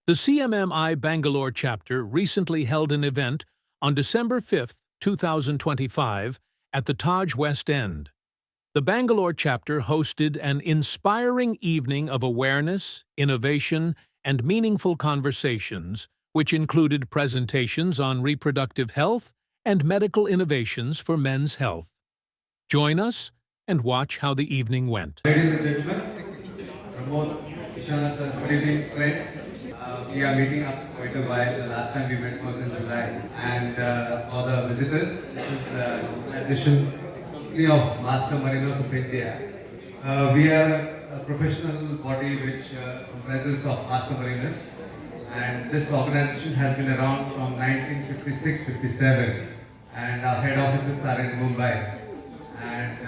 The CMMI Bangalore chapter recently held an event on December 5, 2025, at the Taj West End. The Bangalore chapter hosted an inspiring evening of awareness, innovation, and meaningful conversations, which included presentations on reproductive health and medical innovations for men's health. Join us and watch how the evening went. Ladies and gentlemen, Pramod, Ishana sir, good evening friends. We are meeting up quite a while. The last time we met was in July. And for the visitors, this is an organization of Master Marinos of India. We are a professional body which comprises of Master Marinos. And this organization has been around from 1956-57. And our head offices are in Mumbai. And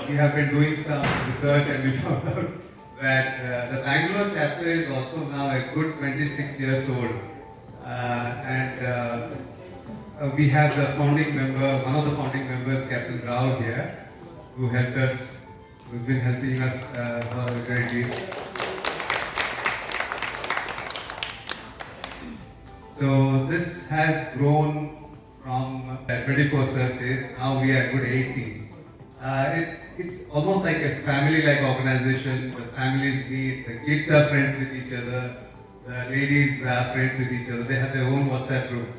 we have been doing some research and we found out that the Bangalore chapter is also now a good 26 years old. We have the founding member, one of the founding members, Captain Rao here, who helped us, who's been helping us for a great deal. So this has grown from 24 surveys, now we are a good 80. It's almost like a family-like organization. The families meet, the kids are friends with each other, the ladies are friends with each other. They have their own WhatsApp group.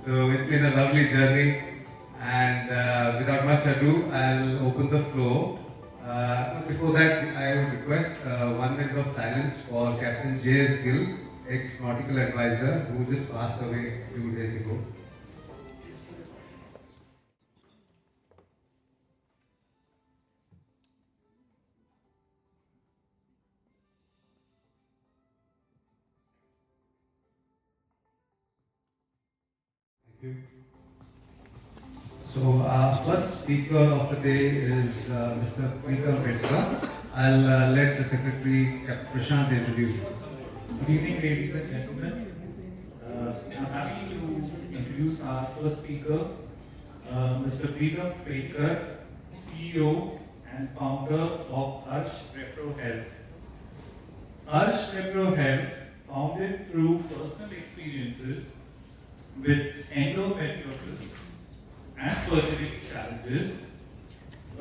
So it's been a lovely journey. And without much ado, I'll open the floor. Before that, I would request 1 minute of silence for Captain J.S. Gill, ex-nautical advisor, who just passed away a few days ago. So our first speaker of the day is Mr. Preetham Petka. I'll let the Secretary, Prashant, introduce him. Good evening, ladies and gentlemen. I'm happy to introduce our first speaker, Mr. Preetham Petka, CEO and founder of Arsh Repro Health. Arsh Repro Health, founded through personal experiences with endometriosis and fertility challenges.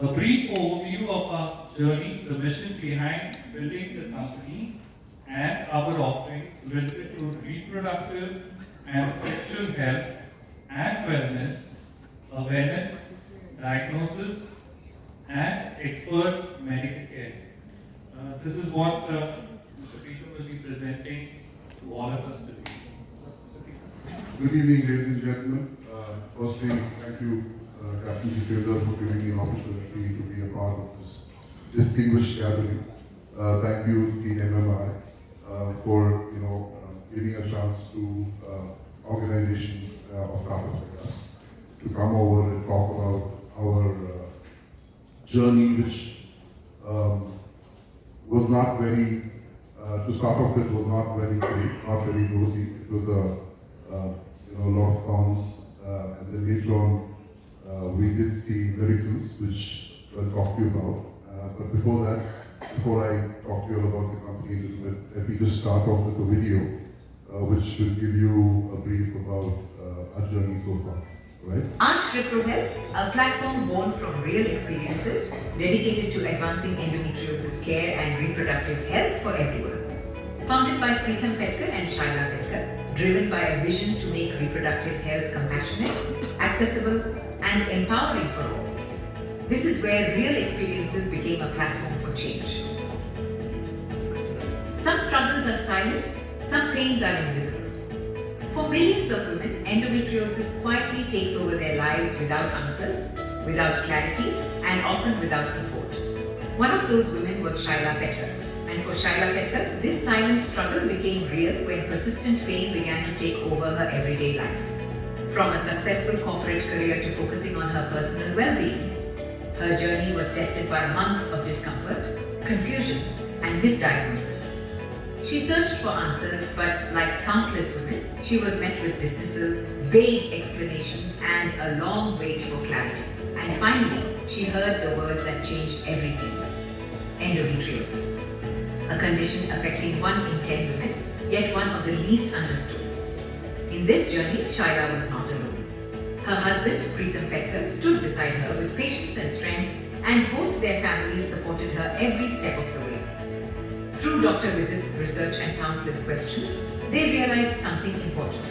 A brief overview of our journey, the mission behind building the company, and our offerings related to reproductive and sexual health and wellness, awareness, diagnosis, and expert medical care. This is what Mr. Peter will be presenting to all of us today. Good evening, ladies and gentlemen. Firstly, thank you, Captain Jitendra, for giving me an opportunity to be a part of this distinguished gathering. Thank you, CMMI, for giving a chance to organizations of startups like us to come over and talk about our journey, which was not very, to start off with, was not very rosy. It was a lot of cons, and then later on we did see miracles, which I'll talk to you about. But before that, before I talk to you about the company a little bit, let me just start off with a video which will give you a brief about our journey so far. Right? Arsh Repro Health, a platform born from real experiences dedicated to advancing endometriosis care and reproductive health for everyone. Founded by Preetham Petka and Shaila Petka, driven by a vision to make reproductive health compassionate, accessible, and empowering for all. This is where real experiences became a platform for change. Some struggles are silent, some pains are invisible. For millions of women, endometriosis quietly takes over their lives without answers, without clarity, and often without support. One of those women was Shaila Petka. And for Shaila Petka, this silent struggle became real when persistent pain began to take over her everyday life. From a successful corporate career to focusing on her personal well-being, her journey was tested by months of discomfort, confusion, and misdiagnosis. She searched for answers, but like countless women, she was met with dismissal, vague explanations, and a long wait for clarity. And finally, she heard the word that changed everything: endometriosis. A condition affecting 1 in 10 women yet one of the least understood. In this journey, Shaila was not alone. Her husband, Preetam Petkar, stood beside her with patience and strength, and both their families supported her every step of the way. Through doctor visits, research, and countless questions, they realized something important.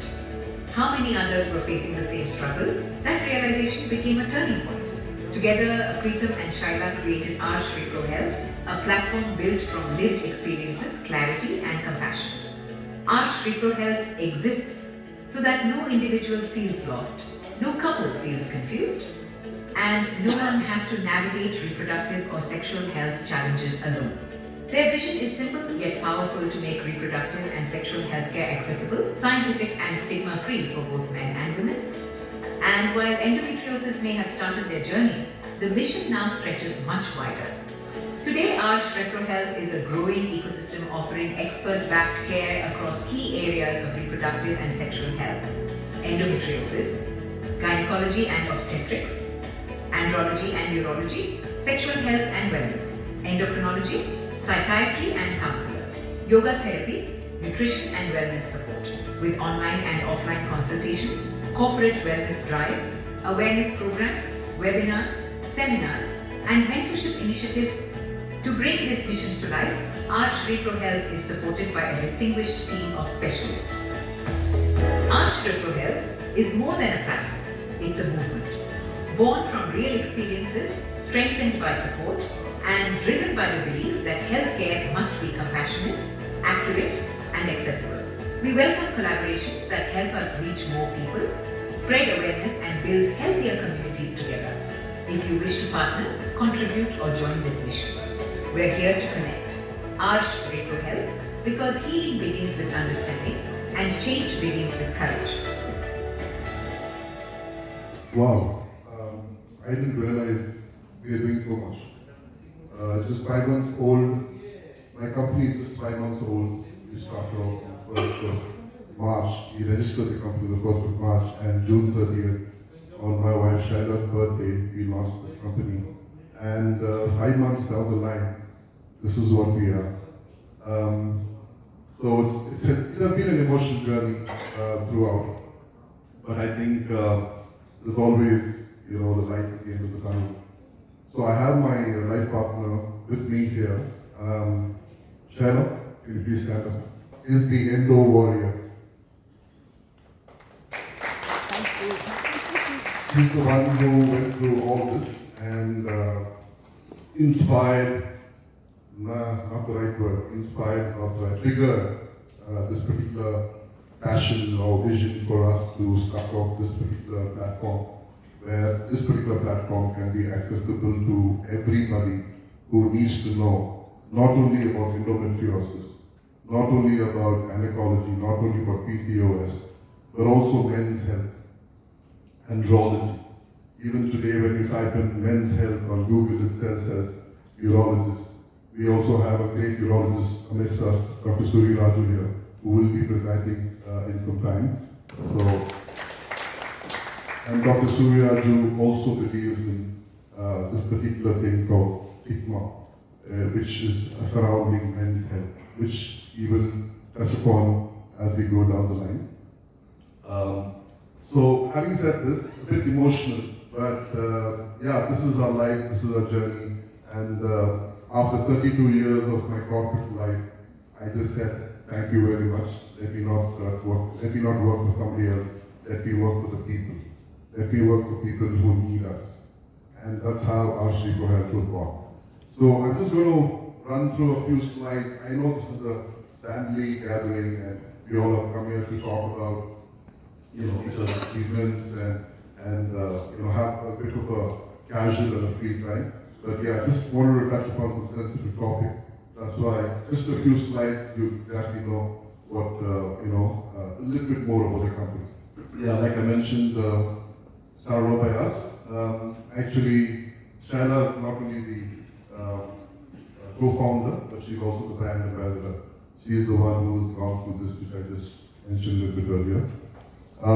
How many others were facing the same struggle? That realization became a turning point. Together, Preetam and Shaila created Our Shri Health, a platform built from lived experiences, clarity, and compassion. Our Shri Health exists so that no individual feels lost, no couple feels confused, and no one has to navigate reproductive or sexual health challenges alone. Their vision is simple yet powerful to make reproductive and sexual healthcare accessible, scientific, and stigma-free for both men and women. And while endometriosis may have started their journey, the mission now stretches much wider. Today, our Shri Health is a growing ecosystem offering expert-backed care across key areas of reproductive and sexual health: endometriosis, gynecology and obstetrics, andrology and urology, sexual health and wellness, endocrinology, psychiatry and counselors, yoga therapy, nutrition and wellness support, with online and offline consultations, corporate wellness drives, awareness programs, webinars, seminars, and mentorship initiatives. To bring these missions to life, our Shri Health is supported by a distinguished team of specialists. Our Shri Health is more than a platform, it's a movement. Born from real experiences, strengthened by support, and driven by the belief that healthcare must be compassionate, accurate, and accessible. We welcome collaborations that help us reach more people, spread awareness, and build healthier communities together. If you wish to partner, contribute, or join this mission, we're here to connect. Our Shri Health, because healing begins with understanding and change begins with courage. Wow, I didn't realize we are doing so much. Just 5 months old, my company is just 5 months old. We started off on the 1st of March. We registered the company the 1st of March, and June 30th, on my wife Shaila's birthday, we launched this company. And 5 months down the line, this is what we are. So it has been an emotional journey throughout. But I think there's always, the light at the end of the tunnel. So I have my life partner with me here. Shaila, can you please stand up? Is the endo warrior. Thank you. She's the one who went through all this and inspired, not the right word, inspired, not the right, triggered this particular passion or vision for us to start off this particular platform, where this particular platform can be accessible to everybody who needs to know not only about endometriosis, not only about gynecology, not only about PCOS, but also men's health, andrology. Even today when you type in men's health on Google, it says as urologist. We also have a great urologist amidst us, Dr. Raju here, who will be presiding in some time. So, and Dr. Raju also believes in this particular thing called stigma, which is surrounding men's health, which he will touch upon as we go down the line. So, having said this, a bit emotional, but this is our life, this is our journey, and after 32 years of my corporate life, I just said, thank you very much. Let me not work for somebody else. Let me work for the people. Let me work for people who need us. And that's how our Shri Health was born. So I'm just going to run through a few slides. I know this is a family gathering and we all have come here to talk about each other's achievements and have a bit of a casual and a free time. But yeah, I just wanted to touch upon some sensitive topic. That's why just a few slides, you exactly know what, a little bit more about the companies. Yeah, like I mentioned, started off by us. Actually, Shaila is not only the co-founder, but she's also the brand ambassador. She's the one who's gone through this, which I just mentioned a little bit earlier.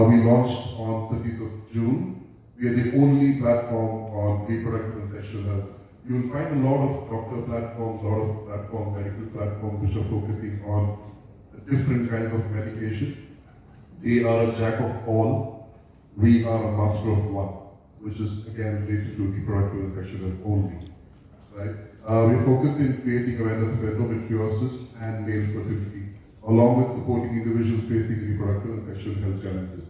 We launched on 30th of June. We are the only platform on reproductive and sexual health. You will find a lot of doctor platforms, a lot of medical platforms which are focusing on different kinds of medication. They are a jack of all. We are a master of one, which is again related to reproductive and sexual health only. Right? We're focused in creating awareness of endometriosis and male fertility, along with supporting individuals facing reproductive and sexual health challenges.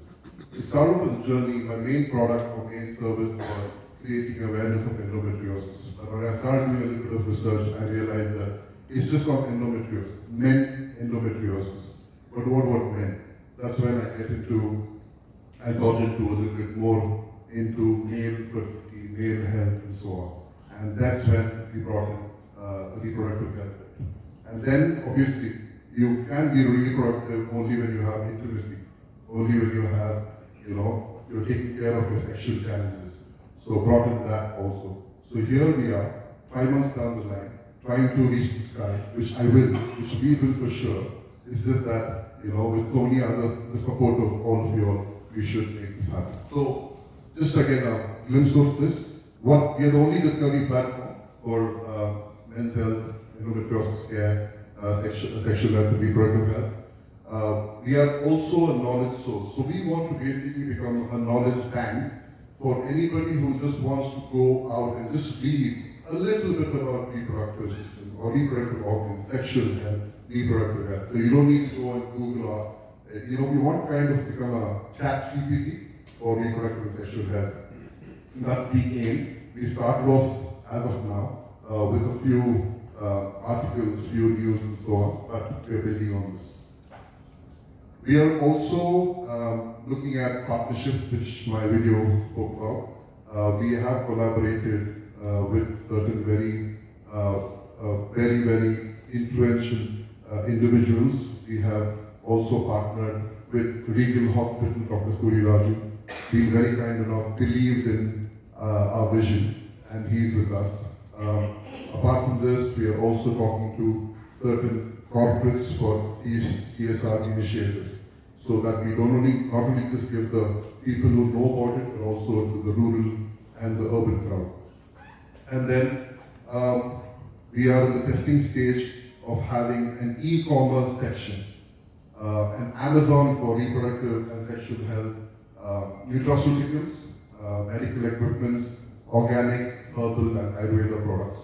To start off with the journey, my main product or main service was creating awareness of endometriosis. But when I started doing a little bit of research, I realized that it's just not endometriosis, men endometriosis. But what about men? That's when I got into a little bit more into male fertility, male health, and so on. And that's when we brought in reproductive health. And then, obviously, you can be reproductive only when you have intimacy, only when you have, you're taking care of your sexual challenges. So brought in that also. So here we are, 5 months down the line, trying to reach the sky, which we will for sure. It's just that, with so many others, the support of all of you all, we should make this happen. So, just again a glimpse of this. We are the only discovery platform for men's health, endometriosis care, sexual health, and reproductive health. We are also a knowledge source. So we want to basically become a knowledge bank for anybody who just wants to go out and just read a little bit about reproductive system or reproductive organs, sexual health, reproductive health. So you don't need to go and Google or, we want to kind of become a chat GPT for reproductive and sexual health. And that's the aim. We started off as of now with a few articles, few news and so on, but we are building on this. We are also looking at partnerships, which my video spoke about. We have collaborated with certain very influential individuals. We have also partnered with Regal Hospital, Dr. Suri Raju. Been very kind enough, believed in our vision, and he's with us. Apart from this, we are also talking to certain corporates for CSR initiatives, so that we not only just give the people who know about it, but also to the rural and the urban crowd. And then we are in the testing stage of having an e-commerce section, an Amazon for reproductive and sexual health, nutraceuticals, medical equipment, organic, herbal and Ayurveda products,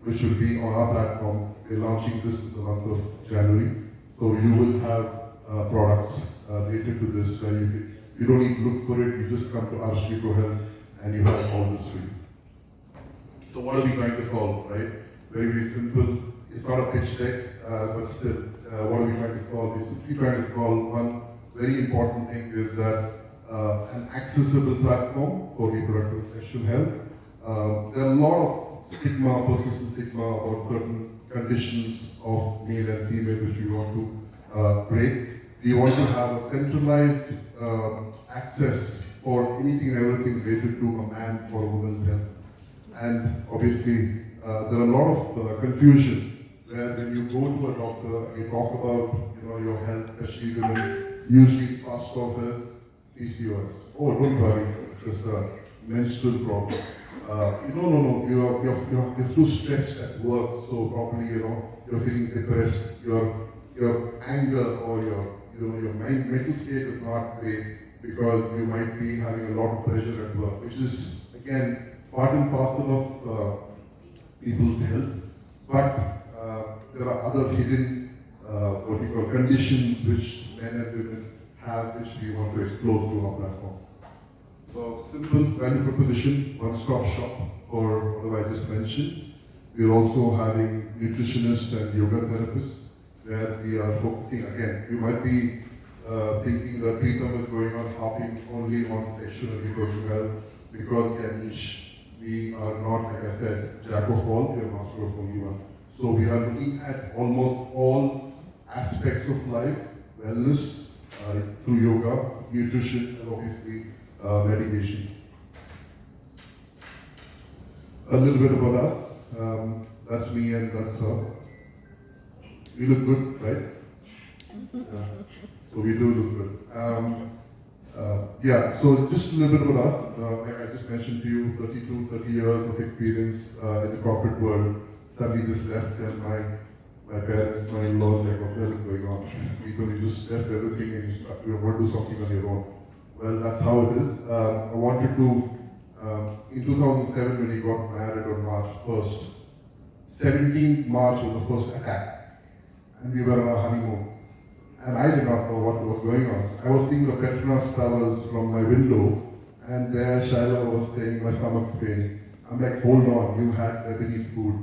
which will be on our platform. We're launching this in the month of January. So you will have products related to this where you don't need to look for it, you just come to our Shrico Health and you have all this for you. So what are we trying to solve, right? Very, very simple. It's not a pitch deck, but still, what are we trying to solve? We're trying to solve one very important thing is that an accessible platform for reproductive and sexual health. There are a lot of stigma, persistent stigma about certain conditions of male and female which we want to break. We want to have a centralized access for anything and everything related to a man or a woman's health. And obviously, there are a lot of confusion where when you go to a doctor and you talk about your health, especially women, usually it's passed off as PCOS. Oh, don't worry, it's just a menstrual problem. No, you're too stressed at work, so probably you're feeling depressed. Your anger or your mental state is not great because you might be having a lot of pressure at work, which is again part and parcel of people's health. But there are other hidden what we call conditions which men and women have, which we want to explore through our platform. So simple value proposition, one-stop shop for what I just mentioned. We're also having nutritionists and yoga therapists where we are focusing again. You might be thinking that Preetham is going on harping only on sexual and reproductive health because they are niche. We are not, like I said, jack of all, we are master of only one. So we are looking at almost all aspects of life, wellness, through yoga, nutrition, and obviously medication. A little bit about us. That's me and that's her. We look good, right? So we do look good. So just a little bit about us. Like I just mentioned to you, 30 years of experience in the corporate world. Suddenly this left and my parents, my in-laws, like, what the hell is going on? You just left everything and you want to do something on your own. Well, that's how it is. I wanted to, in 2007 when we got married on March 1st, 17th March was the first attack. And we were on our honeymoon. And I did not know what was going on. I was seeing the Petronas towers from my window, and there Shaila was saying my stomach's paining. I'm like, hold on, you had Lebanese food,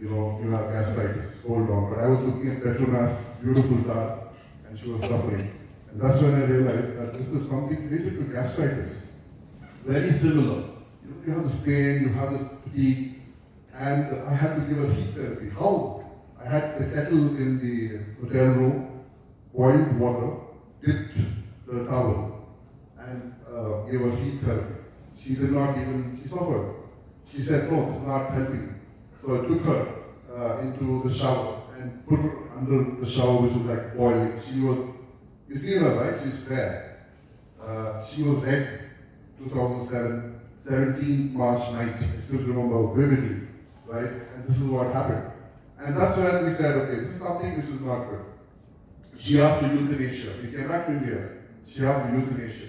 you have gastritis, hold on. But I was looking at Petronas' beautiful tower, and she was suffering. And that's when I realized that this is something related to gastritis. Very similar. You have this pain, you have this fatigue, and I had to give her heat therapy. How? I had the kettle in the hotel room, boiled water, dipped the towel, and gave her heat therapy. She did not even, she suffered. She said, no, it's not helping. So I took her into the shower and put her under the shower, which was like boiling. She was, you see her, right? She's fair. She was red, 2007, 17th March night. I still remember vividly, right? And this is what happened. And that's when we said, okay, this is something which is not good. She asked for euthanasia. We came back to India. She asked for euthanasia.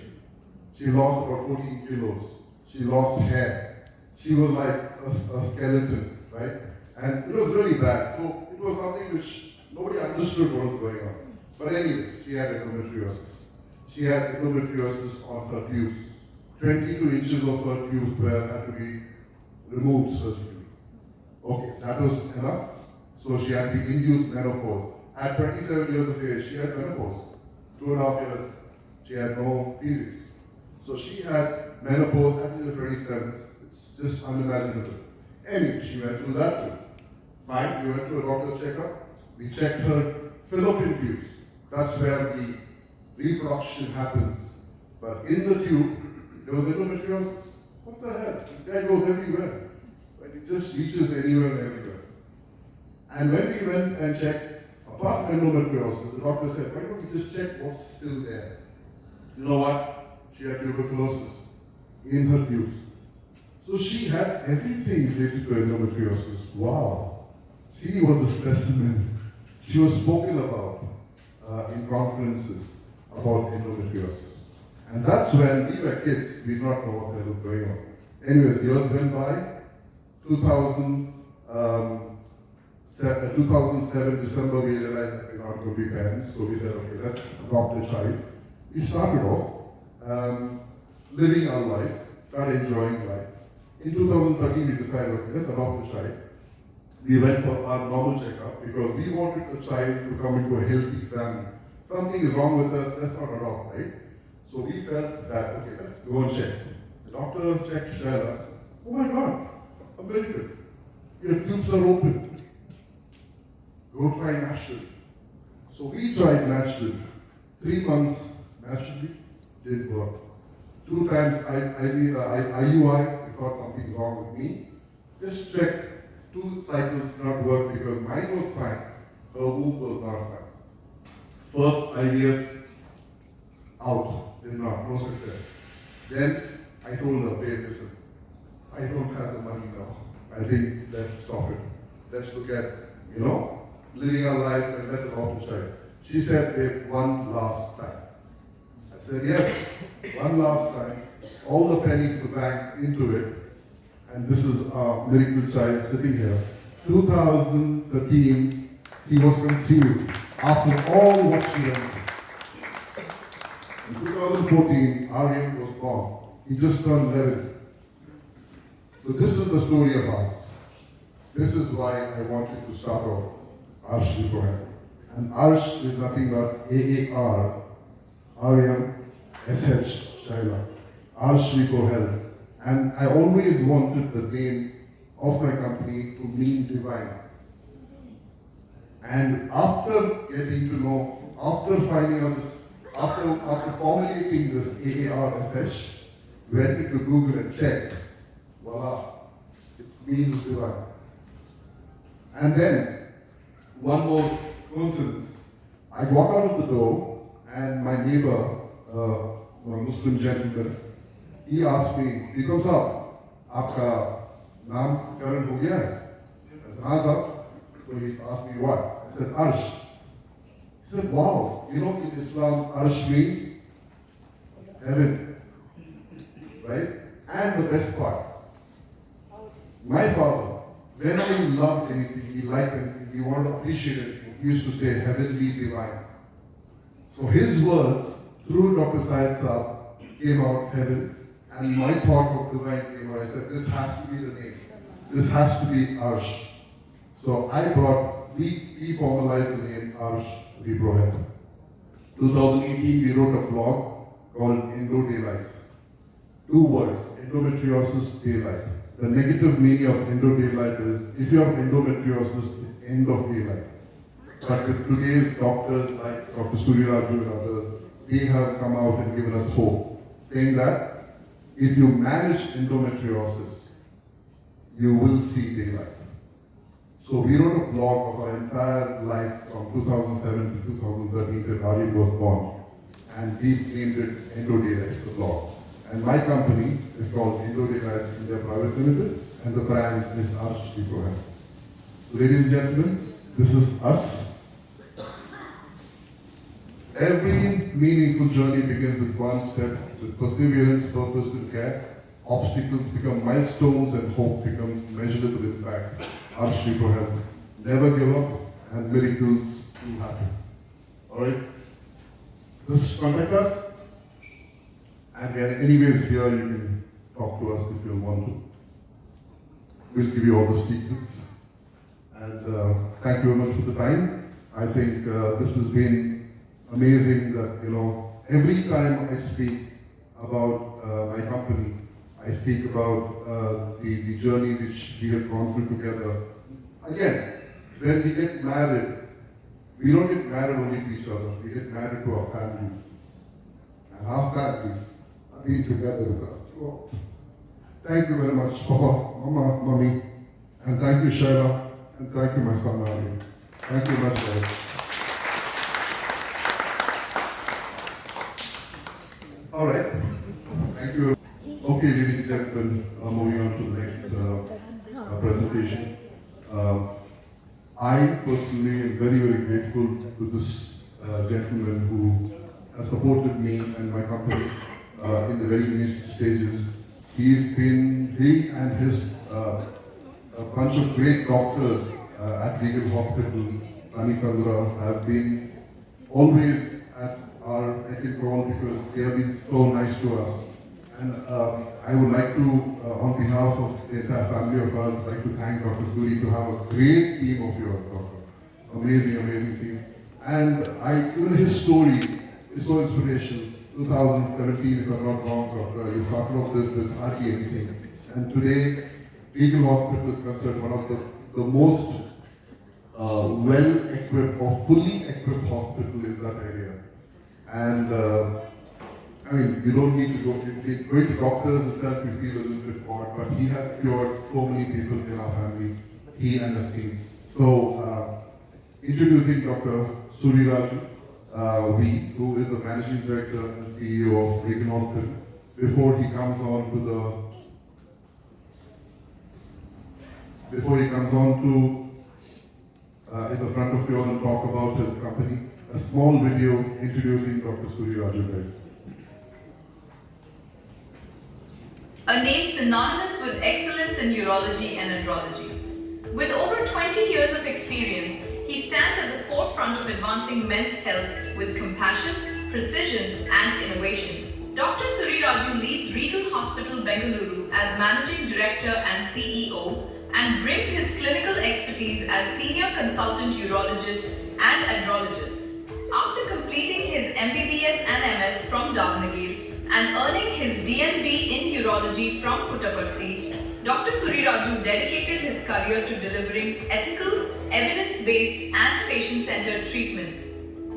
She lost about 14 kilos. She lost hair. She was like a skeleton, right? And it was really bad. So it was something which nobody understood what was going on. But anyway, she had endometriosis. She had endometriosis on her tubes. 22 inches of her tubes had to be removed surgically. Okay, that was enough. So she had the induced menopause. At 27 years of age, she had menopause. 2.5 years, she had no periods. So she had menopause at the 27th. It's just unimaginable. Anyway, she went through that too. Fine, we went to a doctor's checkup. We checked her fallopian tubes. That's where the reproduction happens. But in the tube, there was endometriosis. What the hell? The guy goes everywhere. But it just reaches anywhere and everywhere. And when we went and checked, apart from endometriosis, the doctor said, why don't we just check what's still there? You know what? She had tuberculosis in her tubes. So she had everything related to endometriosis. Wow. She was a specimen. She was spoken about in conferences about endometriosis. And that's when we were kids, we did not know what the hell was going on. Anyways, the years went by. 2007, December, we realized that we're not going to be parents. So we said, okay, let's adopt a child. We started off living our life, started enjoying life. In 2013, we decided, okay, let's adopt a child. We went for our normal checkup because we wanted the child to come into a healthy family. Something is wrong with us, let's not adopt, right? So we felt that, okay, let's go and check. The doctor checked Shaila. Oh my God, a miracle. Your tubes are open. Go try naturally. So we tried naturally. 3 months naturally, didn't work. 2 times IUI, we thought something wrong with me. Just checked. 2 cycles did not work because mine was fine, her womb was not fine. First IVF, out, did not, no success. Then I told her, babe, listen, I don't have the money now. I think let's stop it. Let's look at, living our life and let's adopt a child. She said, babe, one last time. I said, yes, one last time. All the pennies to bank into it. And this is our miracle child sitting here. 2013, he was conceived after all what she went through. In 2014, Aryan was born. He just turned 11. So this is the story of ours. This is why I wanted to start off Arsh Vipohel. And Arsh is nothing but AAR, Aryan, SH, Shaila. Arsh Vipohel. And I always wanted the name of my company to mean divine. And after getting to know, after finding out this, after formulating this AARFH, went into Google and checked, voila, it means divine. And then, one more coincidence. I walk out of the door and my neighbor, a Muslim gentleman, he asked me, Vikram Saab, आपका नाम करण हो गया है? I said, हाँ साहब. So he asked me what? I I said, Arsh. He said, wow, you know in Islam, Arsh means heaven, right? And the best part, my father, whenever he loved anything, he liked anything, he wanted to appreciate anything, he used to say heavenly divine. So his words through Dr. Syed Saab came out heaven, and my thought of divine came out. I said, this has to be the name. This has to be Arsh. So we formalized the name Arsh Repro Health. 2018, we wrote a blog called Endo Daylights. 2 words, endometriosis daylight. The negative meaning of endo daylight is, if you have endometriosis, it's end of daylight. But with today's doctors like Dr. Suriraju and others, they have come out and given us hope, saying that if you manage endometriosis, you will see daylight. So we wrote a blog of our entire life from 2007 to 2013 till Aryan was born, and we named it Endo Daylights, the blog. And my company is called Endo Daylights India Private Limited, and the brand is Arsh Repro Health. Ladies and gentlemen, this is us. Every meaningful journey begins with one step, with perseverance, purpose, and care. Obstacles become milestones, and hope becomes measurable impact. Arsh Repro Health. Never give up, and miracles will happen. Alright? Just contact us. And anyways, here you can talk to us if you want to. We'll give you all the secrets. And thank you very much for the time. I think this has been amazing that, every time I speak about my company, I speak about the journey which we have gone through together. Again, when we get married, we don't get married only to each other, we get married to our families. And our families are being together with us throughout. Thank you very much, Papa, Mama, Mommy, and thank you, Shaila, and thank you, my son, Ari. Thank you very much, guys. All right. Thank you. Okay, ladies and gentlemen, moving on to the next presentation. I personally am very, very grateful to this gentleman who has supported me and my company in the very initial stages. He and his a bunch of great doctors at Regal Hospital, Rani Sandra, have been always at our beck and call because they have been so nice to us. And I would like to, on behalf of the entire family of us, like to thank Dr. Suri to have a great team of yours, Doctor. Amazing, amazing team. And even his story is so inspirational. 2017, if I'm not wrong, Doctor, you started off this with hardly anything. And today, Regal Hospital is considered one of the most well-equipped or fully equipped hospital in that area. And I mean, you don't need to go. Going to doctors itself, you feel a little bit odd, but he has cured so many people in our family, he and his team. So, introducing Dr. Suriraju, who is the Managing Director and CEO of Regal Hospital. Before he comes on in the front of you all and talk about his company, a small video introducing Dr. Suriraju, guys. A name synonymous with excellence in urology and andrology. With over 20 years of experience, he stands at the forefront of advancing men's health with compassion, precision, and innovation. Dr. Suriraju leads Regal Hospital, Bangalore as Managing Director and CEO and brings his clinical expertise as Senior Consultant Urologist and Andrologist. After completing his MBBS and MS from Davnagir, and earning his DNB in urology from Puttaparthi, Dr. Suriraju dedicated his career to delivering ethical, evidence-based and patient-centered treatments.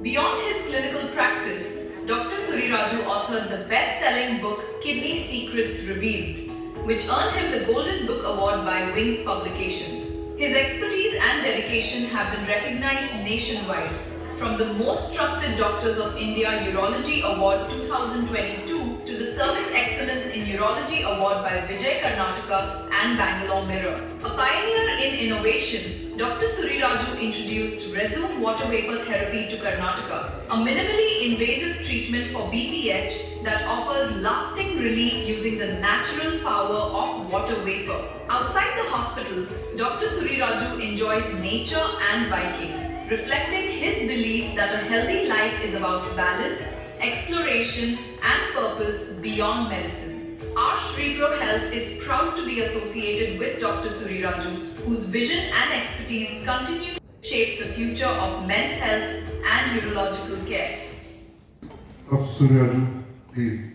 Beyond his clinical practice, Dr. Suriraju authored the best-selling book Kidney Secrets Revealed, which earned him the Golden Book Award by Wings Publication. His expertise and dedication have been recognized nationwide, from the Most Trusted Doctors of India Urology Award 2022 to the Service Excellence in Urology Award by Vijay Karnataka and Bangalore Mirror. A pioneer in innovation, Dr. Suriraju introduced resume water vapor therapy to Karnataka, a minimally invasive treatment for BPH that offers lasting relief using the natural power of water vapor. Outside the hospital, Dr. Suriraju enjoys nature and biking, reflecting his belief that a healthy life is about balance, exploration, and purpose beyond medicine. Our Shri-Pro Health is proud to be associated with Dr. Suriraju, whose vision and expertise continue to shape the future of men's health and urological care. Dr. Suryaju, please.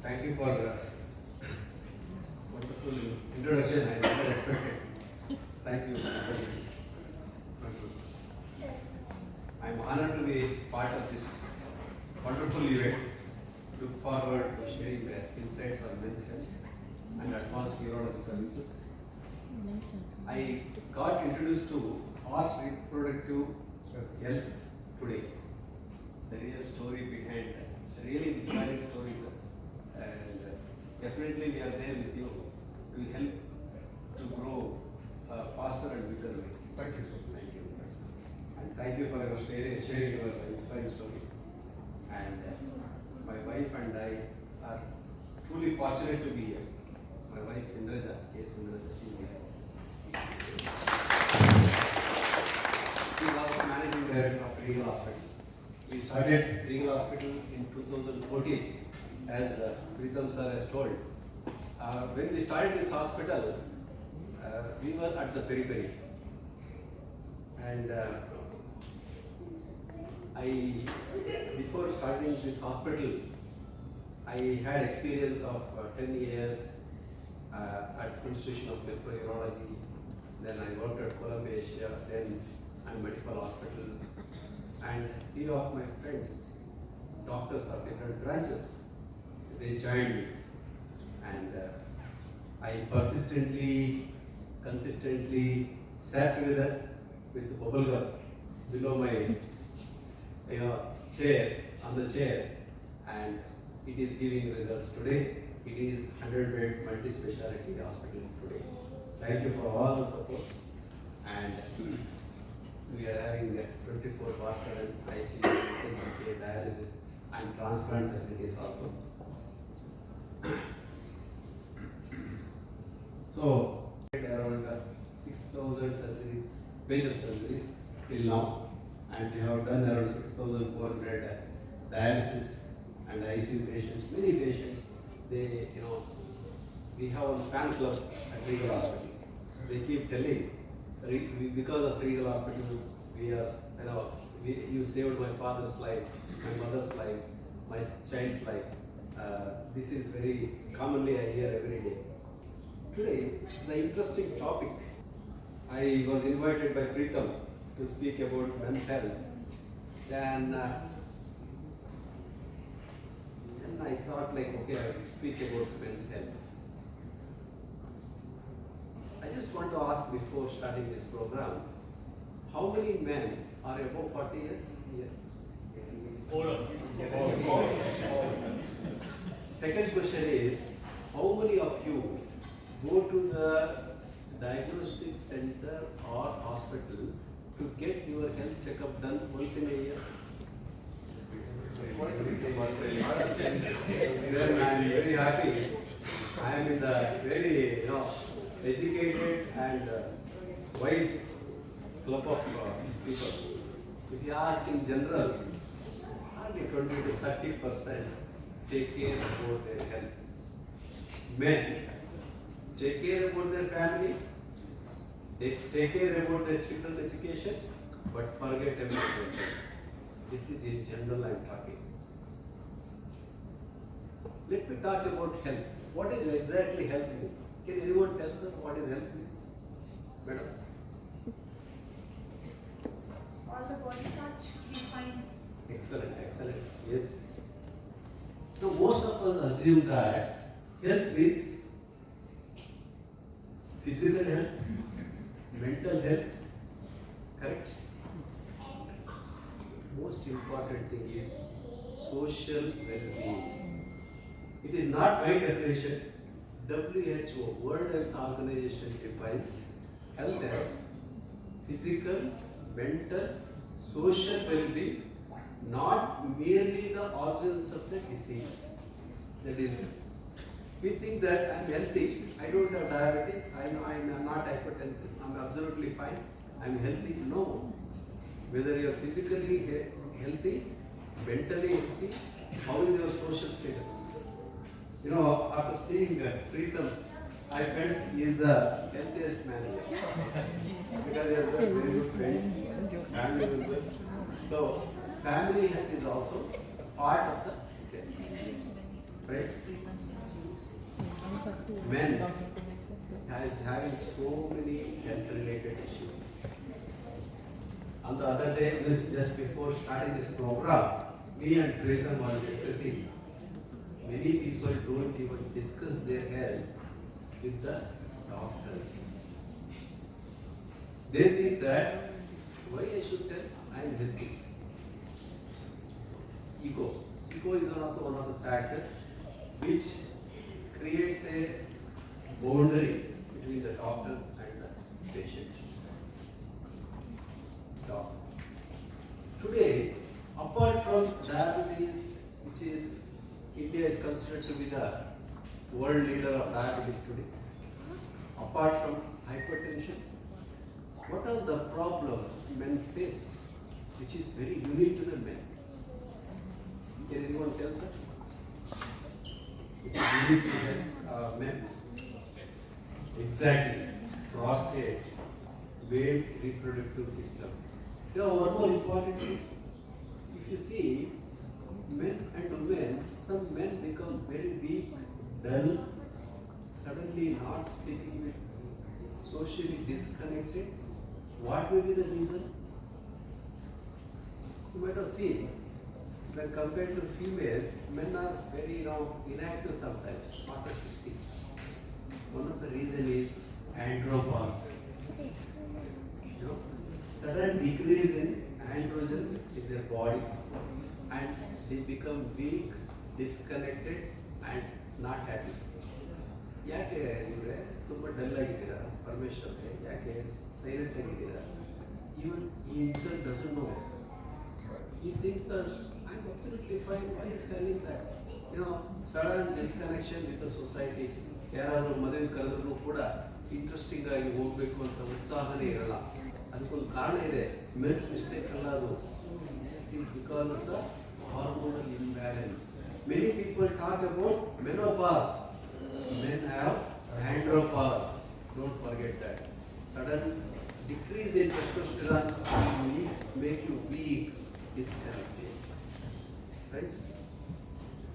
Thank you for the wonderful introduction. I never expected. Thank you. I'm honored to be part of this wonderful event. Look forward to sharing the insights on men's health and advanced urology services. I got introduced to horse reproductive health today. There is a story behind that, a really inspiring story, sir. And definitely we are there with you to help to grow faster and bigger way. Thank you, sir. Thank you. And thank you for your sharing your inspiring story. And my wife and I are truly fortunate to be here. My wife Indraja, yes, Indraja, she's here. She is also managing director of Regal Hospital. We started Regal Hospital in 2014, as Pritam sir has told. When we started this hospital, we were at the periphery. And before starting this hospital, I had experience of 10 years at Institution of Urology. Then I worked at Columbia, Asia, then at Medical Hospital. And few of my friends, doctors of different branches, they joined me. And I persistently, consistently sat together with the bubble gum below my chair, on the chair, and it is giving results today. It is 100-bed multi-speciality hospital today. Thank you for all the support. And we are having 24/7 ICU, intensive care, dialysis, and transplant facilities also. So, around 6,000 surgeries, major surgeries till now, and we have done around 6,400 dialysis and ICU patients. Many patients, they, we have a fan club at Regal Hospital. They keep telling, because of Regal Hospital, we are, you saved my father's life, my mother's life, my child's life. This is very commonly I hear every day. Today, the interesting topic, I was invited by Pritam to speak about men's health. And I thought okay, I will speak about men's health. I just want to ask before starting this program, how many men are above 40 years here? Second question is, how many of you go to the diagnostic center or hospital to get your health checkup done once in a year? Then I am very happy. I am in the very educated and wise club of people. If you ask in general, hardly 20 to 30% take care about their health. Men take care about their family, they take care about their children's education, but forget everything. This is in general I am talking. Let me talk about health. What is exactly health means? Can anyone tell us what is health means? Madam? All the body parts should be fine. Excellent, excellent. Yes. Now most of us assume that health means physical health, mental health, correct? Most important thing is social well-being. It is not my definition. WHO, World Health Organization, defines health as physical, mental, social well-being, not merely the absence of the disease. That is, we think that I'm healthy, I don't have diabetes, I'm not hypertensive, I'm absolutely fine, I'm healthy. No. Whether you are physically healthy, mentally healthy, how is your social status? You know, after seeing Preetham, I felt he is the healthiest man here. Because he has got very good friends, family members. So, family health is also part of the health. Right? Men is having so many health related issues. On the other day, just before starting this program, me and Preetham were discussing. Many people don't even discuss their health with the doctors. They think that why I should tell I am healthy. Ego. Ego is one of the factors which creates a boundary between the doctor and the patient. Doctor. Today, apart from diabetes, which is India is considered to be the world leader of diabetes today. Apart from hypertension, what are the problems men face, which is very unique to the men? Can anyone tell us? Which is unique to the men? Exactly. Prostate, male reproductive system. Now, one more important thing. If you see, men and women, some men become very weak, dull, suddenly not speaking with, socially disconnected. What may be the reason? You might have seen, when compared to females, men are very inactive sometimes, after 60. One of the reasons is andropause. You know, sudden decrease in androgens in their body, and they become weak, disconnected, and not happy. ಯಾಕೆ ಇವರೇ ತುಂಬ dull ಆಗಿದ್ದೀರಾ ಪರಮೇಶ್ವರ್ ಯಾಕೆ silent ಆಗಿದ್ದೀರಾ even he himself doesn't know. He thinks that I'm absolutely fine. Why is telling that? You know, sudden disconnection with the society. ಯಾರಾದರೂ ಮದುವೆ ಕರೆದ್ರೂ ಕೂಡ interesting ಆಗಿ ಹೋಗ್ಬೇಕು ಅಂತ ಉತ್ಸಾಹನೇ ಇರಲ್ಲ. ಅದಕ್ಕೊಂದು ಕಾರಣ ಇದೆ. ಮೆನ್ಸ್ ಮಿಸ್ಟೇಕ್ ಅಲ್ಲ ಅದು. It is because of the hormonal imbalance. Many people talk about menopause. Men have andropause. Don't forget that. Sudden decrease in testosterone will make you weak, disconnected. Friends,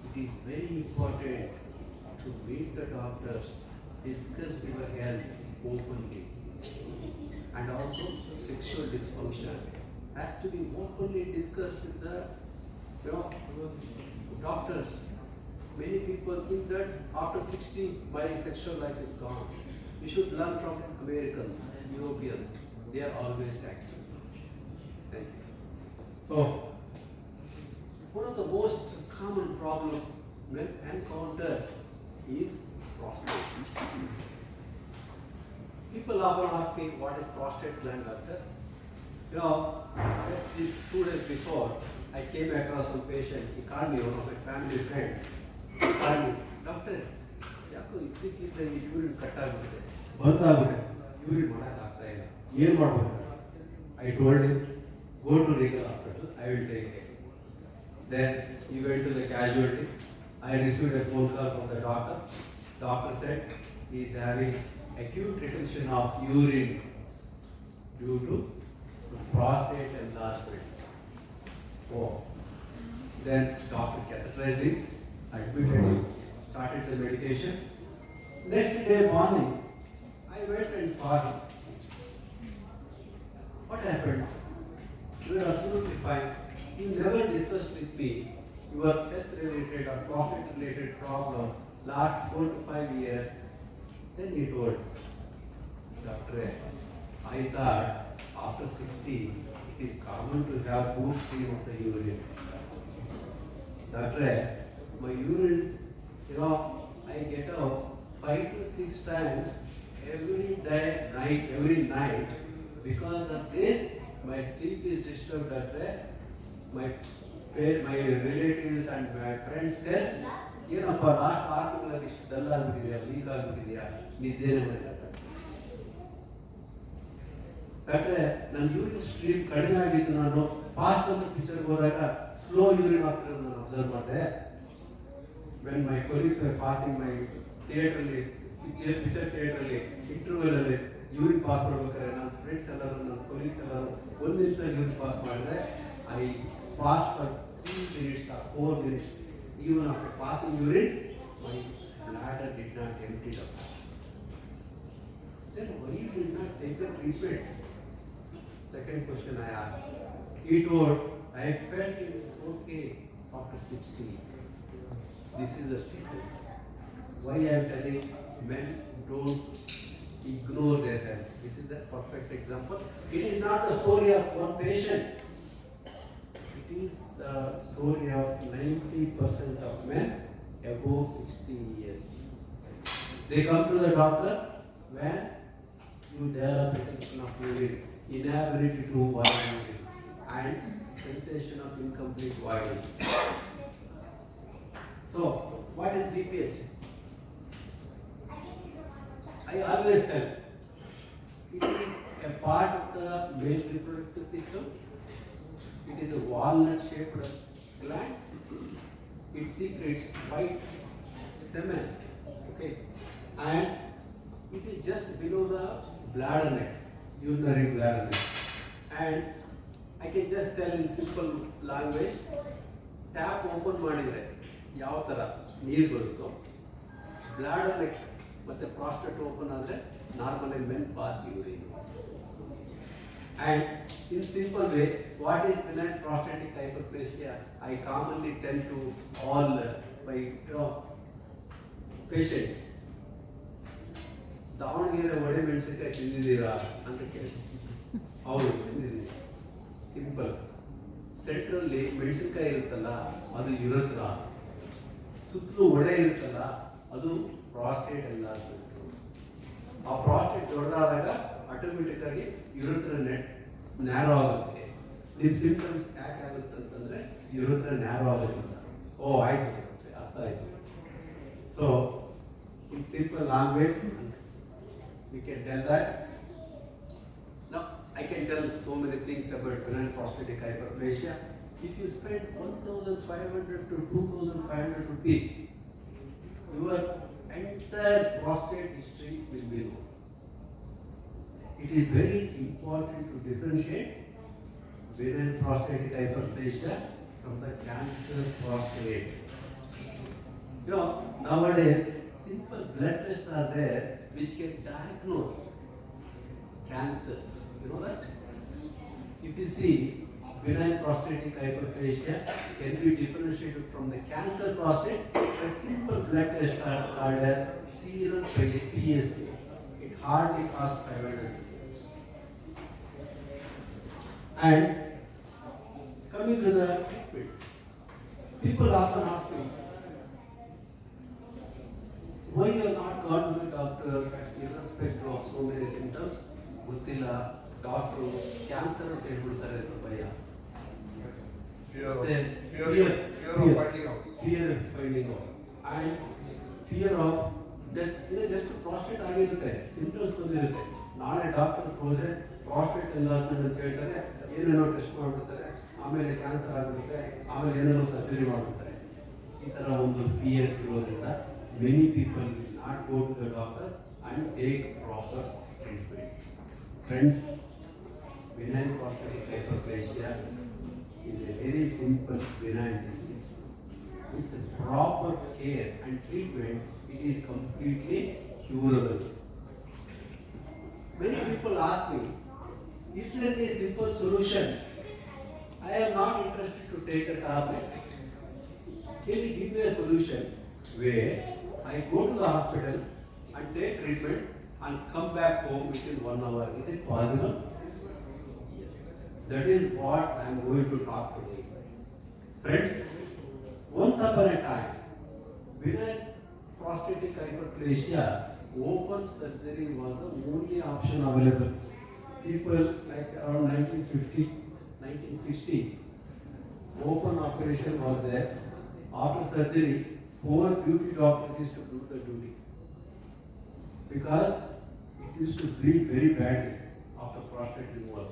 it is very important to meet the doctors, discuss your health openly. And also sexual dysfunction has to be openly discussed with the doctors. Many people think that after 60 my sexual life is gone. You should learn from Americans, Europeans. They are always active. Thank you. So, one of the most common problems men encounter is prostate. People often ask me, what is prostate gland, doctor? You know, just 2 days before, I came across one patient. He called me, one of my family friends. He called me, doctor, ಯಾಕೋ ಇದ್ದಕ್ಕಿದ್ದ urine cut ಆಗ್ಬಿಟ್ಟಿದೆ, ಬಂದಾಗ್ಬಿಟ್ಟೆ, urine ಮಾಡೋಕ್ಕಾಗ್ತಾ ಇಲ್ಲ, ಏನು ಮಾಡ್ಬೇಕು? I told him, go to Regal Hospital, I will take care. Then he went to the casualty. I received a phone call from the doctor. Doctor said he is having acute retention of urine due to prostate enlargement. Oh. Then doctor catheterized him, admitted him, started the medication. Next day morning, I went and saw him. What happened? You were absolutely fine. You never discussed with me your health-related or profit-related problem last 4 to 5 years. Then he told, Doctor, I thought after 60, it is common to have good stream of the urine. Doctor, my urine You know, I get up 5 to 6 times every night. Because of this, my sleep is disturbed at night. My relatives and my friends tell, ಏನಪ್ಪ last 6 ತಿಂಗಳಲ್ಲಿ ಇಷ್ಟು dull ಆಗ್ಬಿಟ್ಟಿದೆಯಾ, weak ಆಗ್ಬಿಟ್ಟಿದೆಯಾ, ನಿದ್ದೆನೇ ಮಾಡಿಲ್ಲ. ಯಾಕಂದ್ರೆ ನನ್ನ urine stream ಕಡಿಮೆ ಆಗಿದ್ದು, ನಾನು fast ಅಂತ ಪಿಕ್ಚರ್ಗೆ ಹೋದಾಗ ಸ್ಲೋ ಯೂರಿನ್ ಆಗ್ತಿರೋದು ನಾನು ಅಬ್ಸರ್ವ್ ಮಾಡಿದೆ. When my colleagues were passing my ಥಿಯೇಟ್ರಲ್ಲಿ, ಪಿಕ್ಚರ್ ಥಿಯೇಟ್ರಲ್ಲಿ ಇಂಟರ್ವ್ಯೂಲಲ್ಲಿ ಯೂರಿನ್ ಪಾಸ್ ಮಾಡ್ಬೇಕಾದ್ರೆ ನನ್ನ ಫ್ರೆಂಡ್ಸ್ ಎಲ್ಲರೂ, ನನ್ನ ಕೊಲೀಗ್ಸ್ ಎಲ್ಲರೂ 1 ನಿಮಿಷ ಯೂರಿನ್ ಪಾಸ್ ಮಾಡಿದ್ರೆ I pass for 3 minutes or 4 minutes. Even after passing urine, my bladder did not empty out. Then why you did not take the treatment? Second question I asked. He told, I felt it is okay after 60. This is the status. Why I am telling men don't ignore their health. This is the perfect example. It is not the story of one patient. It is the story of 90% of men above 60 years. They come to the doctor when you develop retention of urine, inability to void urine, and sensation of incomplete voiding. So, what is BPH? I always tell, it is a part of the male reproductive system. It is a walnut-shaped gland. It secretes white semen, okay, and it is just below the bladder neck, urinary bladder neck. And I can just tell in simple language, tap open ಮಾಡಿದ್ರೆ ಯಾವ ತರ ನೀರು ಬರುತ್ತೋ, bladder neck ಮತ್ತೆ prostate open ಆದರೆ normally men pass urine. And in simple way, what is benign prostatic hyperplasia? I commonly tell to all my patients, Davanagere ಒಡೆ ಮೆಣಸಿನಕಾಯಿ ತಿಂದಿದ್ದೀರಾ ಅಂತ ಕೇಳಿ. ಹೌದು ತಿಂದಿದ್ದೀನಿ. ಸಿಂಪಲ್. ಸೆಂಟ್ರಲ್ಲಿ ಮೆಣಸಿನಕಾಯಿ ಇರುತ್ತಲ್ಲ ಅದು ಯುರತ್ರ, ಸುತ್ತಲೂ ಒಡೆ ಇರುತ್ತಲ್ಲ ಅದು ಪ್ರಾಸ್ಟೇಟ್ ಎಲ್ಲ. ಆ ಪ್ರಾಸ್ಟೇಟ್ ದೊಡ್ಡದಾದಾಗ ಆಟೋಮೆಟಿಕ್ ಆಗಿ ಯುರತ್ರ ನೆಟ್ ನ್ಯಾರೋ ಆಗುತ್ತೆ. ನಿಮ್ಮ ಸಿಂಪ್ಟಮ್ಸ್ ಯಾಕೆ ಆಗುತ್ತೆ ಅಂತಂದ್ರೆ ಯುರತ್ರ ನ್ಯಾರೋ ಆಗೋದಿಲ್ಲ. ಓ ಆಯ್ತು, ಅರ್ಥ ಆಯ್ತು. So in simple language we can tell that. Now I can tell so many things about benign prostatic hyperplasia. If you spend 1,500 to 2,500 rupees, your entire prostate history will be known. It is very important to differentiate benign prostatic hyperplasia from the cancer prostate. You know, nowadays simple blood tests are there which can diagnose cancers. You know that? If you see, benign prostatic hyperplasia can be differentiated from the cancer prostate. A simple blood test called a serum PSA. It hardly costs 500 rupees. And coming to the treatment, people often ask me, why you have not gone to the doctor irrespective of so many symptoms? ಗೊತ್ತಿಲ್ಲ, doctor cancer ಅಂತ ಹೇಳ್ಬಿಡ್ತಾರೆ ಅಂತ ಭಯ. Fear of finding out. And fear of death. Just prostate ಆಗಿರುತ್ತೆ, symptoms ಬಂದಿರುತ್ತೆ. ನಾಳೆ doctor ಹೋದ್ರೆ prostate enlargement ಅಂತ ಹೇಳ್ತಾರೆ, ಏನೇನೋ ಟೆಸ್ಟ್ ಮಾಡ್ಬಿಡ್ತಾರೆ, ಆಮೇಲೆ ಕ್ಯಾನ್ಸರ್ ಆಗಿರುತ್ತೆ, ಆಮೇಲೆ ಏನೇನೋ ಸರ್ಜರಿ ಮಾಡ್ಬಿಡ್ತಾರೆ. ಈ ಥರ ಒಂದು ಫಿಯರ್ ಇರೋದ್ರಿಂದ many people will not go to the doctor and take proper treatment. Friends, benign prostatic hyperplasia is a very simple benign disease. With proper care and treatment, it is completely curable. Many people ask me, is there a simple solution? I am not interested to take the tablets. Can you give me a solution where I go to the hospital and take treatment and come back home within 1 hour? Is it possible? Yes. That is what I am going to talk today. Friends, once upon a time, benign prostatic hyperplasia, open surgery was the only option available. People like around 1950, 1960, open operation was there. After surgery, 4 duty doctors used to do the duty because it used to bleed very badly after prostate removal.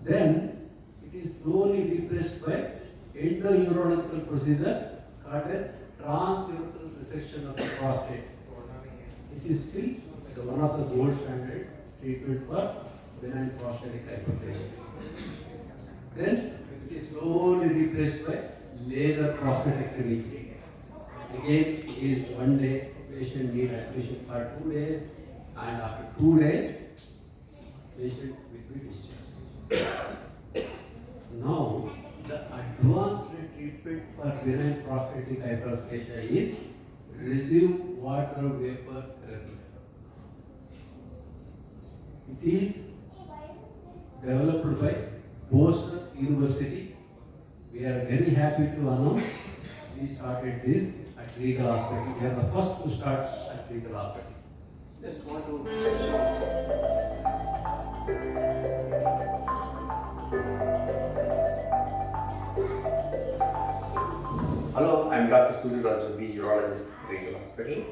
Then it is slowly replaced by endourological procedure called as transurethral resection of the prostate, which is still one of the gold standard treatment for benign prostatic hyperplasia. Then it is slowly replaced by laser prostatectomy. Again, it is 1 day, patient need admission for 2 days, and after 2 days, patient will be discharged. Now, the advanced treatment for benign prostatic hyperplasia is reservoir vapor therapy. It is developed by Boston University. We are very happy to announce we started this at Regal Hospital. We are the first to start at Regal Hospital. Just want to Hello, I'm Dr. Surya B, urologist at Regal Hospital.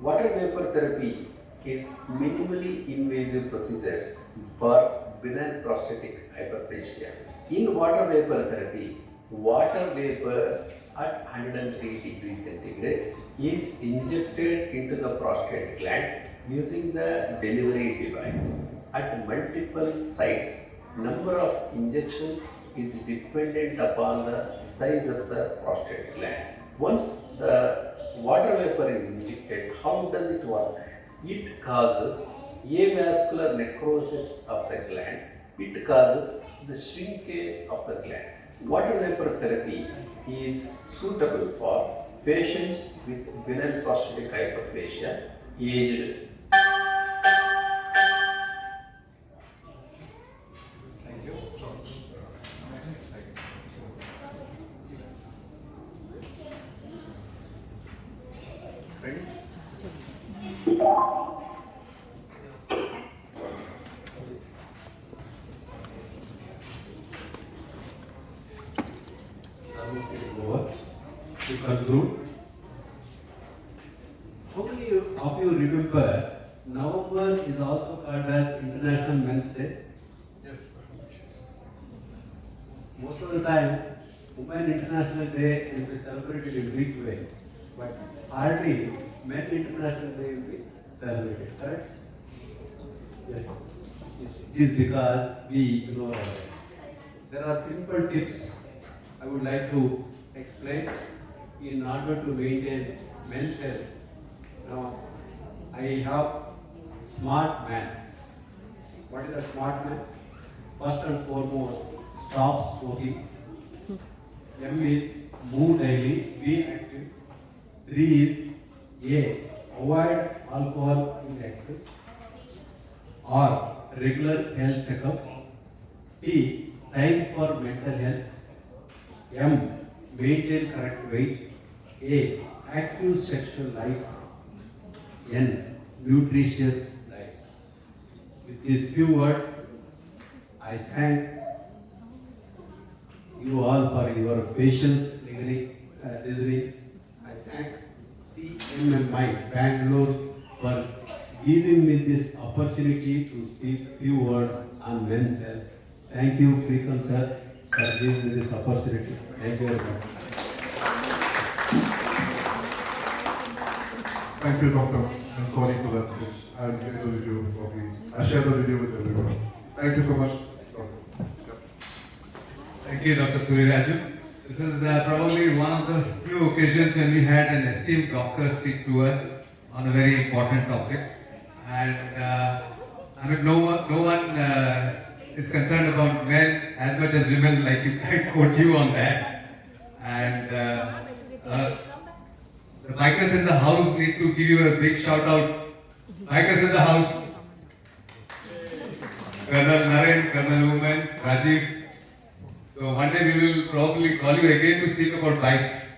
Water vapor therapy is minimally invasive procedure for benign prostatic hyperplasia. In water vapor therapy, water vapor at 103 degrees centigrade is injected into the prostate gland using the delivery device at multiple sites. Number of injections is dependent upon the size of the prostate gland. Once the water vapor is injected, how does it work? It causes avascular necrosis of the gland. It causes the shrinkage of the gland. Water vapor therapy is suitable for patients with benign prostatic hyperplasia aged. Friends? To conclude, how many of you remember November is also called as International Men's Day? Yes. Most of the time, Women International Day will be celebrated in big way, but hardly Men International Day will be celebrated, correct? Yes. It is because we ignore our life. There are simple tips I would like to explain in order to maintain men's health. Now, I have smart man. What is a smart man? First and foremost, stop smoking. M is move daily, be active. 3 is A, avoid alcohol in excess. R, regular health checkups. T, time for mental health. M, maintain correct weight. A, active sexual life. N, nutritious diet. With these few words, I thank you all for your patience listening. I thank CMMI Bangalore for giving me this opportunity to speak few words on men's health. Thank you, Preetham sir, for giving me this opportunity. Thank you very much. Thank you, doctor. I'm sorry for that. I'll get the video copy. I'll share the video with everyone. Thank you so much, doctor. Yep. Thank you, Dr. Surya. This is probably one of the few occasions when we had an esteemed doctor speak to us on a very important topic. And I mean, no one is concerned about men as much as women, like I quote you on that. And the bikers in the house need to give you a big shout out. Bikers in the house. Colonel Naren, Colonel Woman, Rajiv. So one day we will probably call you again to speak about bikes.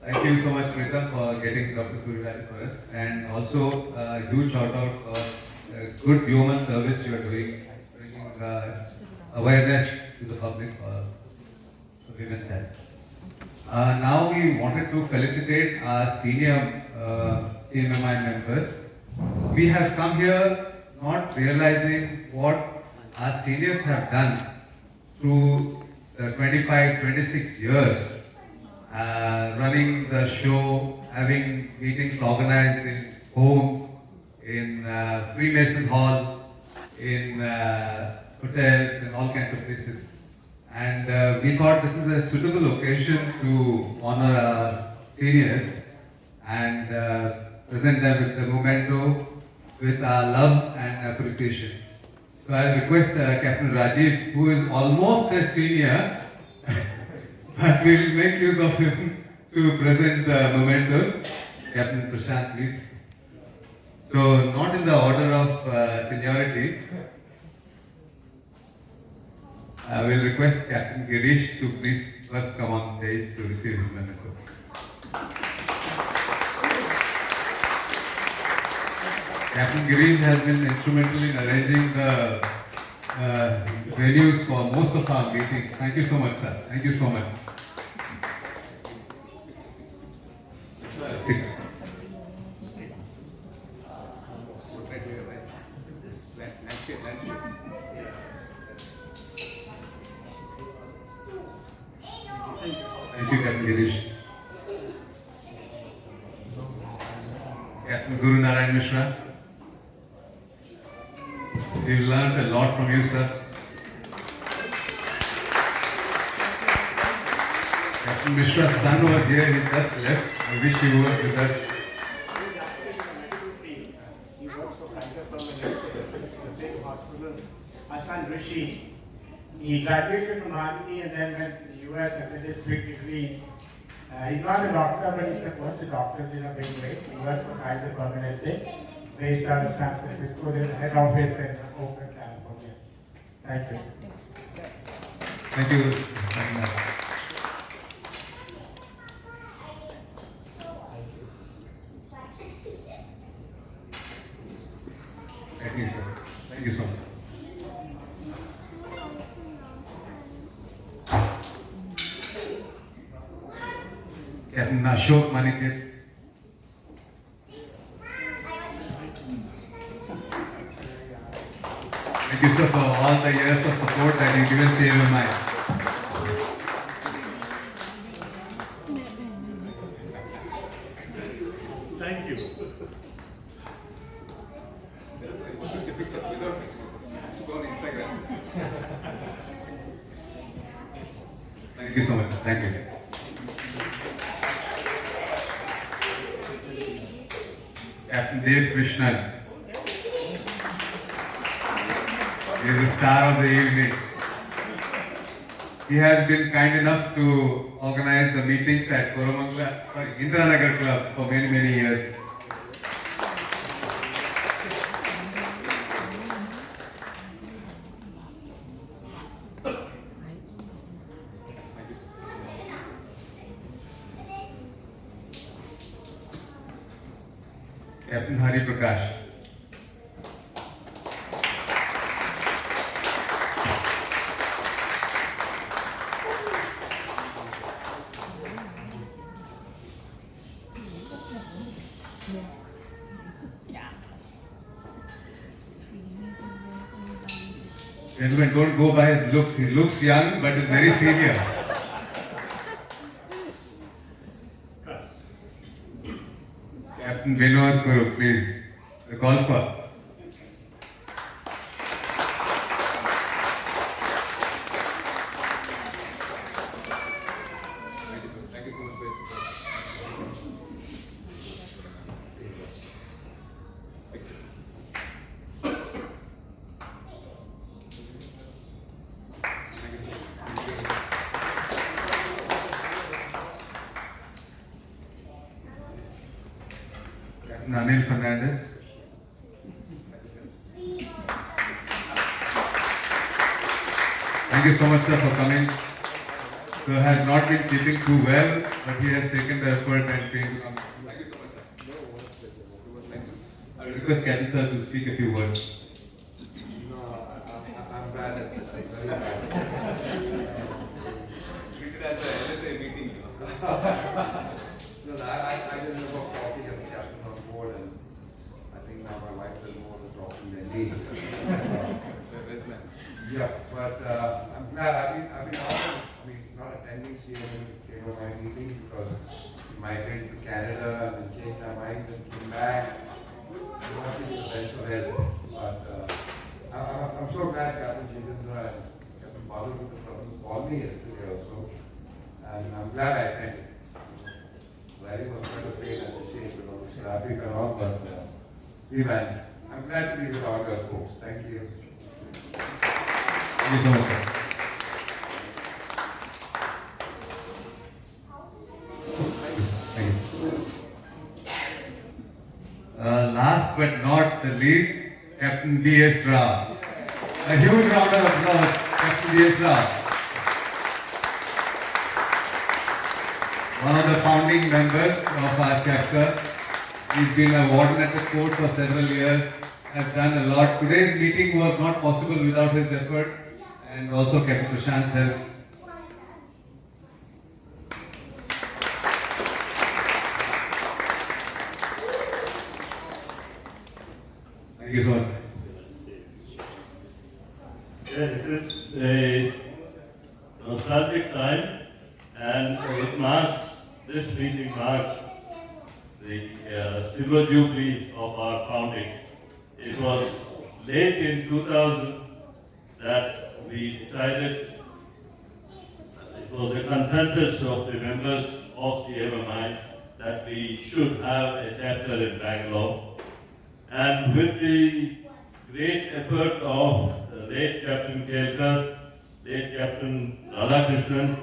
Thank you so much, Pritham, for getting Dr. Surya for us. And also, huge shout out for good human service you are doing, bringing awareness to the public for women's health. Now we wanted to felicitate our senior CMMI members. We have come here not realizing what our seniors have done through the 25, 26 years running the show, having meetings organized in homes, in Freemason Hall, in hotels and all kinds of places. And we thought this is a suitable occasion to honor our seniors and present them with the memento with our love and appreciation. So I request Captain Rajiv, who is almost a senior, but we will make use of him to present the mementos. Captain Prashant, please. So not in the order of seniority. I will request Captain Girish to please first come on stage to receive his memento. Captain Girish has been instrumental in arranging the venues for most of our meetings. Thank you so much, sir. Thank you so much. Thank you, Captain Girish. Captain Guru Narayan Mishra. We've learned a lot from you, sir. Captain Mishra's son was here, he just left. I wish he was with us. He works for Kaiser Permanent, the big hospital. My son Rishi, he graduated from Bharati and then went to the US and did his 3 degrees. He's not a doctor, but he supports the doctors in a big way. He works for Kaiser Permanent, based out of San Francisco. There's a head office in Oakland, California. Thank you. Thank you. Thank you. Thank you, sir. Thank you so much. Captain Ashok Manikit. Thank you, sir, for all the years of support that you've given CMMI. Thank you. Thank you so much. Thank you. Captain Dev Krishnan. He is the star of the evening. He has been kind enough to organize the meetings at Indiranagar Club for many, many years. Captain Hari Prakash. Gentlemen, don't go by his looks. He looks young, but is very senior. Captain Vinod Guru, please. The golfer. Thank you so much for your support. Captain Anil Fernandez. Thank you so much, sir, for coming. Sir has not been keeping too well, but he has taken the effort and pain to come. Thank you so much, sir. Thank you. I will request Captain sir to speak a few words. No, I'm bad at this. I'm very bad. Treat it as a LSA meeting. No, I didn't know about talking and the captain on board, and I think now my wife does more of the talking than me. Yeah, but I'm glad I've been not attending CMMI meeting because we migrated to Canada and then changed our minds and came back. Not the best of it, but I'm so glad Captain Jitendra and Captain Balu called me yesterday also, and I'm glad I attended. Riding was quite a pain at the shade with all the traffic and all, but we managed. I'm glad to be with all your folks. Thank you. Thank you so much, sir. Thank you, sir. Last but not the least, Captain B.S. Rao. A huge round of applause, Captain B.S. Rao. One of the founding members of our chapter. He's been a warden at the court for several years, has done a lot. Today's meeting was not possible without his effort and also Captain Prashant's help. Thank you so much. Yes, it is a nostalgic time, and this meeting marks the silver jubilee of our founding. It was late in 2000 that we decided, it was a consensus of the members of CMMI that we should have a chapter in Bangalore. And with the great effort of late Captain Kelkar, late Captain Radhakrishnan,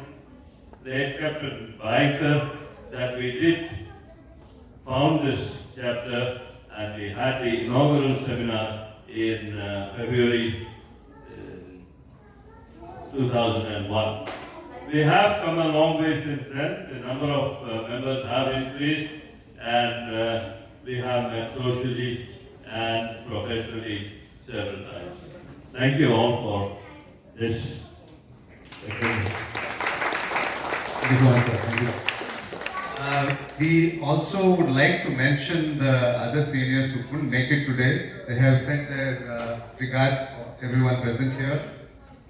late Captain Bhayankar, that we did found this chapter, and we had the inaugural seminar in February 2001. We have come a long way since then. The number of members have increased, and we have met socially and professionally several times. Thank you all for this. Thank you so much, sir. Thank you. We also would like to mention the other seniors who couldn't make it today. They have sent their regards for everyone present here.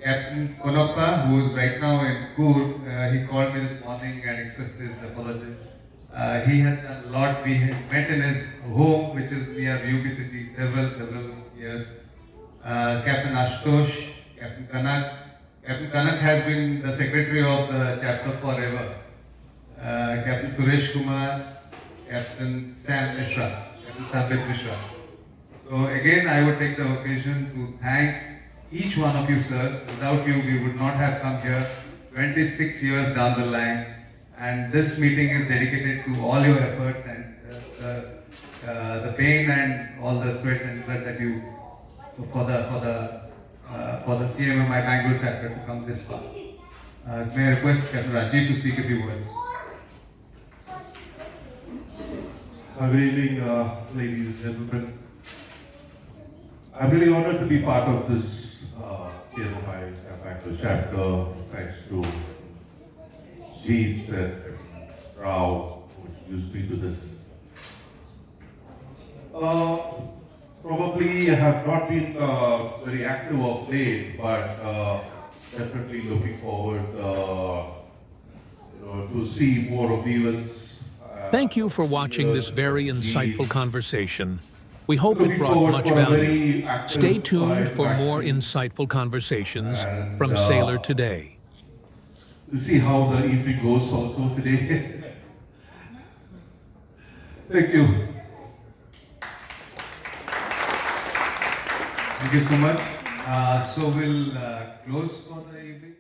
Captain Konoppa, who is right now in Coorg, he called me this morning and expressed his apologies. He has done a lot. We met in his home, which is near UB City, several years. Captain Ashutosh, Captain Kanak. Captain Kanak has been the secretary of the chapter forever. Captain Suresh Kumar, Captain Sam Mishra, Captain Sambit Mishra. So again, I would take the occasion to thank each one of you, sirs. Without you, we would not have come here 26 years down the line. And this meeting is dedicated to all your efforts and the pain and all the sweat and blood that you for the CMMI Bangalore chapter to come this far. May I request Captain Rajiv to speak a few words. Good evening, ladies and gentlemen. I'm really honored to be part of this CMMI Bangalore chapter. Thanks to Jeet and Rao who introduced me to this. Probably I have not been very active of late, but definitely looking forward to see more of the events. Thank you for watching this very insightful conversation. We hope it Looking brought forward much for a value. very active Stay tuned for interaction. more insightful conversations And, from Sailor Today. To see how the evening goes also today. Thank you. Thank you so much. So we'll close for the evening.